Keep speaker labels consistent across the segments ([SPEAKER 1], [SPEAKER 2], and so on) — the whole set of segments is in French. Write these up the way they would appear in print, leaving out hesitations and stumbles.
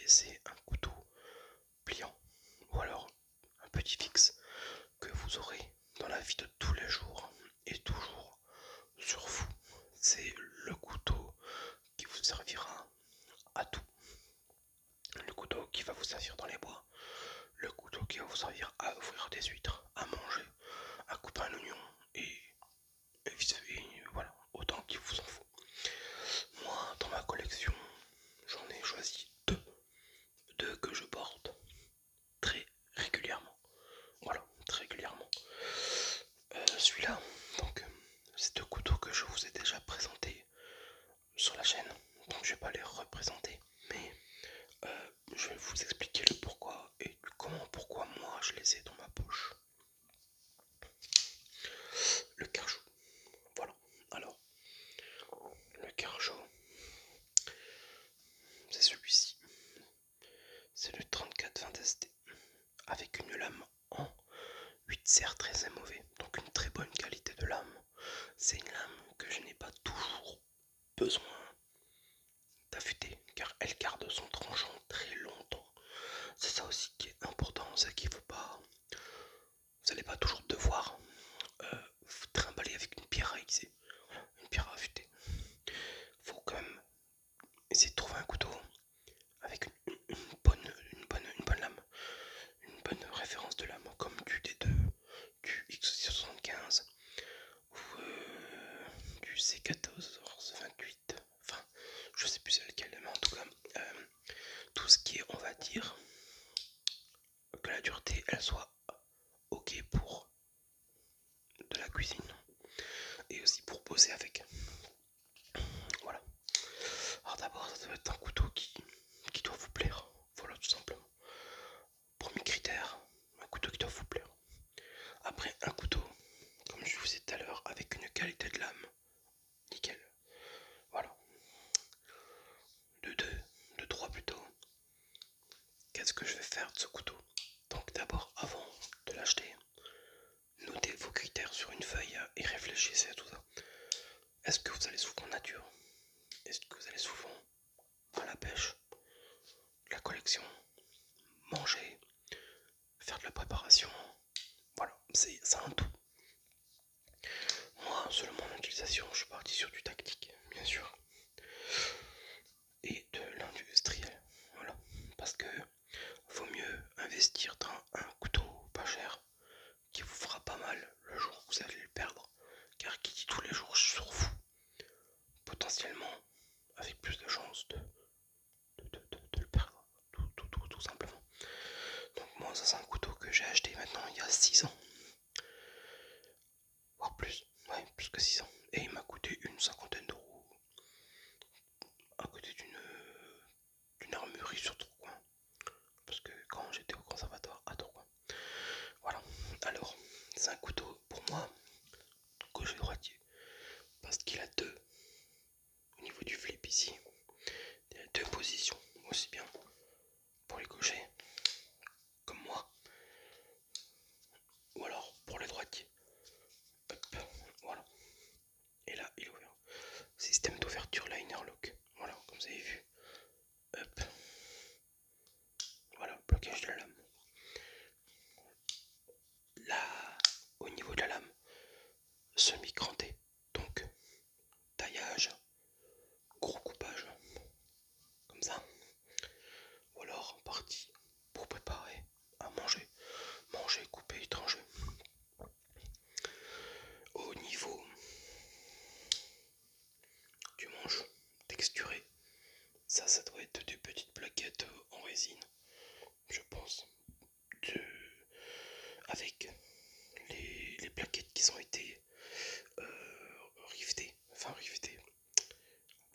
[SPEAKER 1] c'est un couteau pliant ou alors un petit fixe que vous aurez dans la vie de tous les jours et toujours sur vous. C'est le couteau qui vous servira à tout. Le couteau qui va vous servir dans les bois, le couteau qui va vous servir à ouvrir des huîtres, à manger, à couper un oignon et voilà, autant qu'il vous en faut. Moi, dans ma collection, j'en ai choisi deux que je porte très régulièrement. Voilà, très régulièrement. Celui-là, donc, c'est deux couteaux que je vous ai déjà présentés sur la chaîne, donc je vais pas les représenter, mais je vais vous expliquer le pourquoi et pourquoi moi je les ai dans ma poche. Le Kershaw, voilà. Alors, le Kershaw, c'est celui-ci, c'est le 3420 ST avec une lame en 8 serres très mauvais, donc une très bonne qualité de lame. C'est une lame que je n'ai pas toujours besoin d'affûter car elle garde son tranchant très longtemps. C'est ça aussi qui est important, c'est qu'il faut pas, vous n'allez pas toujours devoir vous trimballer avec une pierre à aiguiser, une pierre à affûter. Faut quand même essayer de trouver un couteau avec une bonne lame, une bonne référence de lame, comme du D2, du X75 ou du C1428. Enfin, je sais plus c'est lequel, mais en tout cas, tout ce qui est, on va dire, que la dureté elle soit ok pour de la cuisine et aussi pour poser avec. Voilà. Alors d'abord, ça doit être un couteau qui doit vous plaire. Voilà, tout simplement. Premier critère, un couteau qui doit vous plaire. Après, un couteau, comme je vous disais tout à l'heure, avec une qualité de lame nickel. Voilà. De 3 plutôt. Qu'est-ce que je vais faire de ce couteau? Donc d'abord, avant de l'acheter, notez vos critères sur une feuille et réfléchissez à tout ça. Est-ce que vous allez souvent en nature? Est-ce que vous allez souvent à la pêche, la collection, manger, faire de la préparation? Voilà, c'est un tout. Moi, selon mon utilisation, je suis parti sur du tactique, bien sûr, et de l'industriel. Voilà, parce que vaut mieux investir dans un couteau pas cher qui vous fera pas mal le jour où vous allez le perdre, car qui dit tous les jours sur vous, potentiellement avec plus de chances de le perdre, tout simplement. Donc moi, ça c'est un couteau que j'ai acheté maintenant il y a 6 ans, voire plus, ouais, plus que 6 ans, et il m'a coûté une cinquantaine d'euros à côté d'une armurerie sur Tourcoing, parce que quand j'étais au conservatoire à Tourcoing. Voilà, alors c'est un couteau pour moi gaucher droitier, parce qu'il a deux, au niveau du flip ici, il y a deux positions, aussi bien pour les gauchers comme moi, ou alors pour les droitiers. Hop, voilà, et là il est ouvert. Système d'ouverture liner lock, voilà, comme vous avez vu. Hop, voilà, blocage de la lame. Là, au niveau de la lame, semi-cranté, donc taillage, gros coupage, comme ça. Ou alors partie pour préparer à manger, couper, trancher. Au niveau du manche texturé, ça doit être des petites plaquettes en résine, je pense, avec les plaquettes qui ont été rivetées,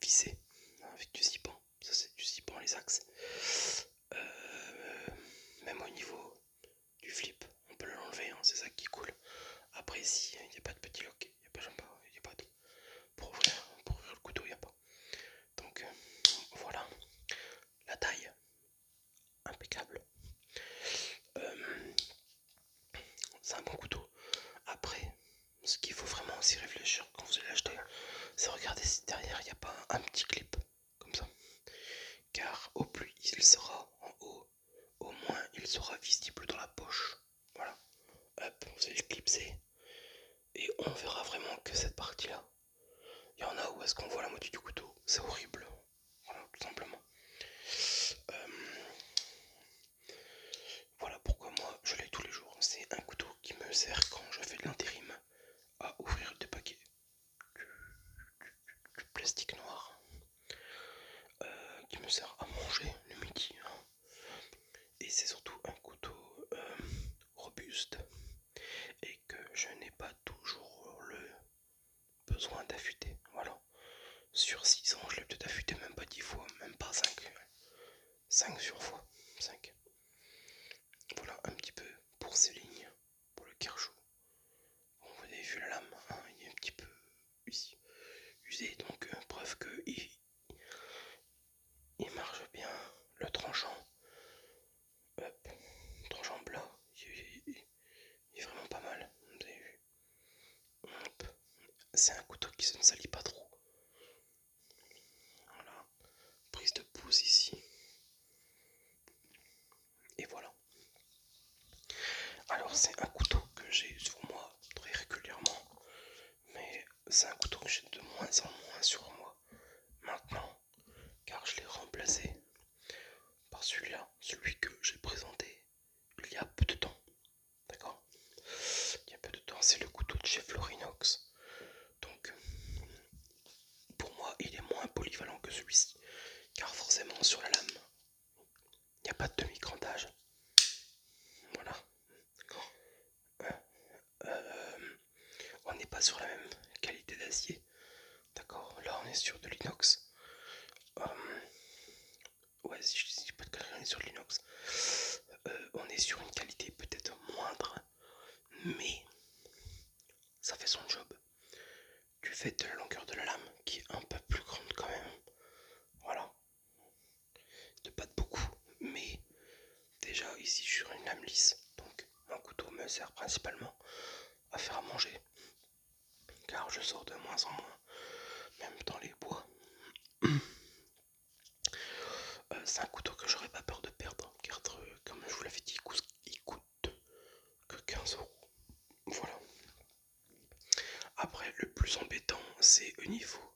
[SPEAKER 1] vissées avec du zipan. Ça c'est du zipan les axes. Même au niveau du flip, on peut l'enlever, hein, c'est ça qui est cool. Après ici, il n'y a pas de petit lock, il n'y a pas il n'y a pas de... Pour ouvrir le couteau, il n'y a pas. Donc voilà, la taille, impeccable. C'est un bon couteau. Après, ce qu'il faut vraiment aussi réfléchir quand vous allez l'acheter, c'est regarder si derrière il n'y a pas un petit clip, comme ça. Car au plus il sera besoin d'affûter. Voilà. Sur 6 ans, je l'ai peut-être affûté même pas 10 fois, même pas 5. 5 sur fois. 5. Voilà un petit peu pour ces lignes, pour le Kershaw. Bon, vous avez vu la lame, hein, il est un petit peu usé, donc preuve que il marche bien. Le tranchant, hop, tranchant plat, il est vraiment pas mal, vous avez vu. Hop. C'est un couteau qui se ne salit pas trop. Voilà, prise de pouce ici. Et voilà. Alors c'est un couteau que j'ai sur moi très régulièrement, mais c'est un couteau que j'ai de moins en moins sur moi maintenant, car je l'ai remplacé par celui-là, celui que j'ai présenté il y a peu de temps. D'accord? Il y a peu de temps, c'est le couteau de chez Florinox. Donc pour moi il est moins polyvalent que celui-ci, car forcément sur la lame il n'y a pas de demi-crantage. Voilà. On n'est pas sur la même qualité d'acier. D'accord? Là on est sur de l'inox. Ouais, si je dis pas de conneries, on est sur de l'inox. On est sur une qualité peut-être moindre, mais ça fait son job. Du fait de la longueur de la lame qui est un peu plus grande quand même. Voilà. De pas de beaucoup, mais déjà ici je suis sur une lame lisse, donc mon couteau me sert principalement à faire à manger, car je sors de moins en moins, même dans les bois. C'est un couteau que j'aurais pas peur de perdre, car comme je vous l'avais dit, il coûte que 15 euros. Voilà. Après, le plus embêtant, c'est au niveau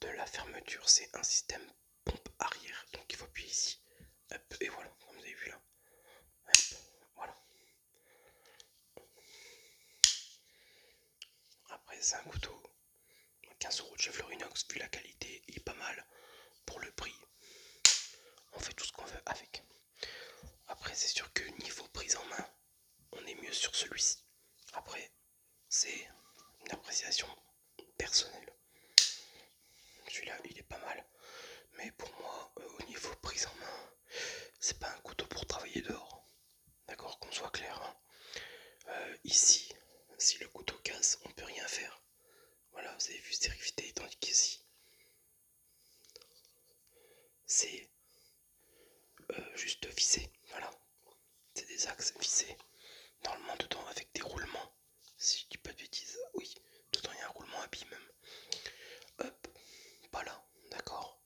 [SPEAKER 1] de la fermeture, c'est un système pompe arrière, donc il faut appuyer ici. Hop, et voilà, comme vous avez vu là. Hop, voilà. Après, c'est un couteau 15 euros de chez Florinox, vu la qualité, il est pas mal. Pour le prix, on fait tout ce qu'on veut avec. Après, c'est sûr que niveau prise en main, on est mieux sur celui-ci. Après, c'est une appréciation personnelle. Celui-là, il est pas mal. Mais pour moi, au niveau prise en main, c'est pas un couteau pour travailler dehors. D'accord, qu'on soit clair. Hein. Ici, si le couteau casse, on peut rien faire. Voilà, vous avez vu, c'est riveté, tandis qu'ici, c'est juste vissé. Voilà, c'est des axes vissés. Normalement, dedans, avec des roulements. Si je dis pas de bêtises, oui, dedans il y a un roulement à billes même. Hop, pas là, d'accord.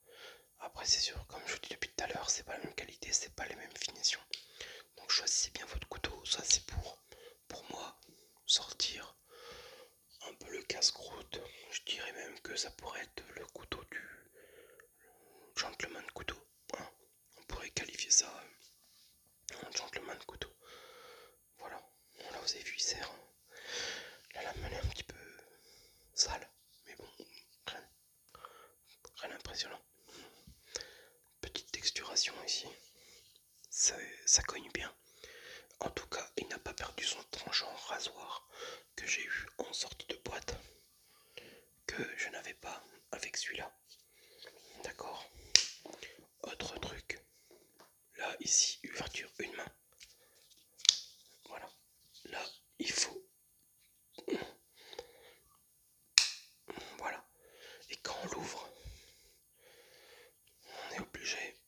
[SPEAKER 1] Après, c'est sûr, comme je vous dis depuis tout à l'heure, c'est pas la même qualité, c'est pas les mêmes finitions. Donc choisissez bien votre couteau. Ça, c'est pour moi sortir un peu le casse-croûte. Je dirais même que ça pourrait être le couteau du gentleman couteau. Hein. On pourrait qualifier ça un gentleman couteau. Voilà. Là, vous avez vu, il sert. La lame elle est un petit peu sale, mais bon, rien d'impressionnant. Petite texturation ici. Ça cogne bien. En tout cas, il n'a pas perdu son tranchant rasoir que j'ai eu en sortie de boîte, que je n'avais pas avec celui-là. D'accord. Autre truc. Là, ici, ouverture une main. Voilà. Là, il faut. Voilà. Et quand on l'ouvre, on est obligé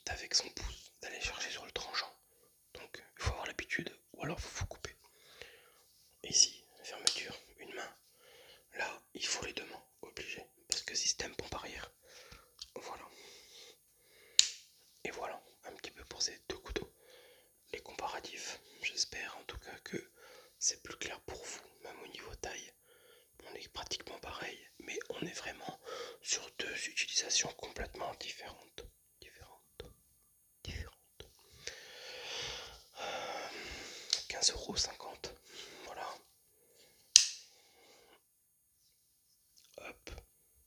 [SPEAKER 1] d'avec son pouce d'aller chercher sur le tranchant. Donc, il faut avoir l'habitude, ou alors il faut couper. Ici, fermeture, une main. Là, il faut les deux mains, obligé, parce que système pompe arrière. Voilà. Et voilà, un petit peu pour ces deux couteaux. Les comparatifs, j'espère en tout cas que c'est plus clair pour vous, même au niveau taille. On est pratiquement pareil, mais on est vraiment sur deux utilisations complètement différentes. 15,50 €. Voilà. Hop,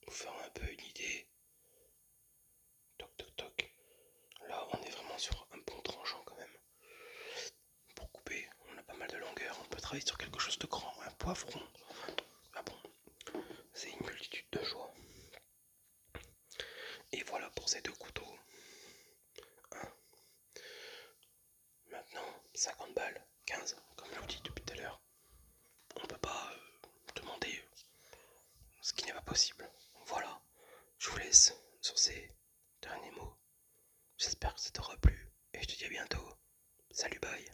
[SPEAKER 1] pour faire un peu une idée. Toc toc toc. Là, on est vraiment sur un bon tranchant quand même. Pour couper, on a pas mal de longueur. On peut travailler sur quelque chose de grand, un poivron. Ah bon, 50 balles, 15, comme je vous dis depuis tout à l'heure. On peut pas demander ce qui n'est pas possible. Voilà, je vous laisse sur ces derniers mots. J'espère que ça t'aura plu et je te dis à bientôt. Salut, bye.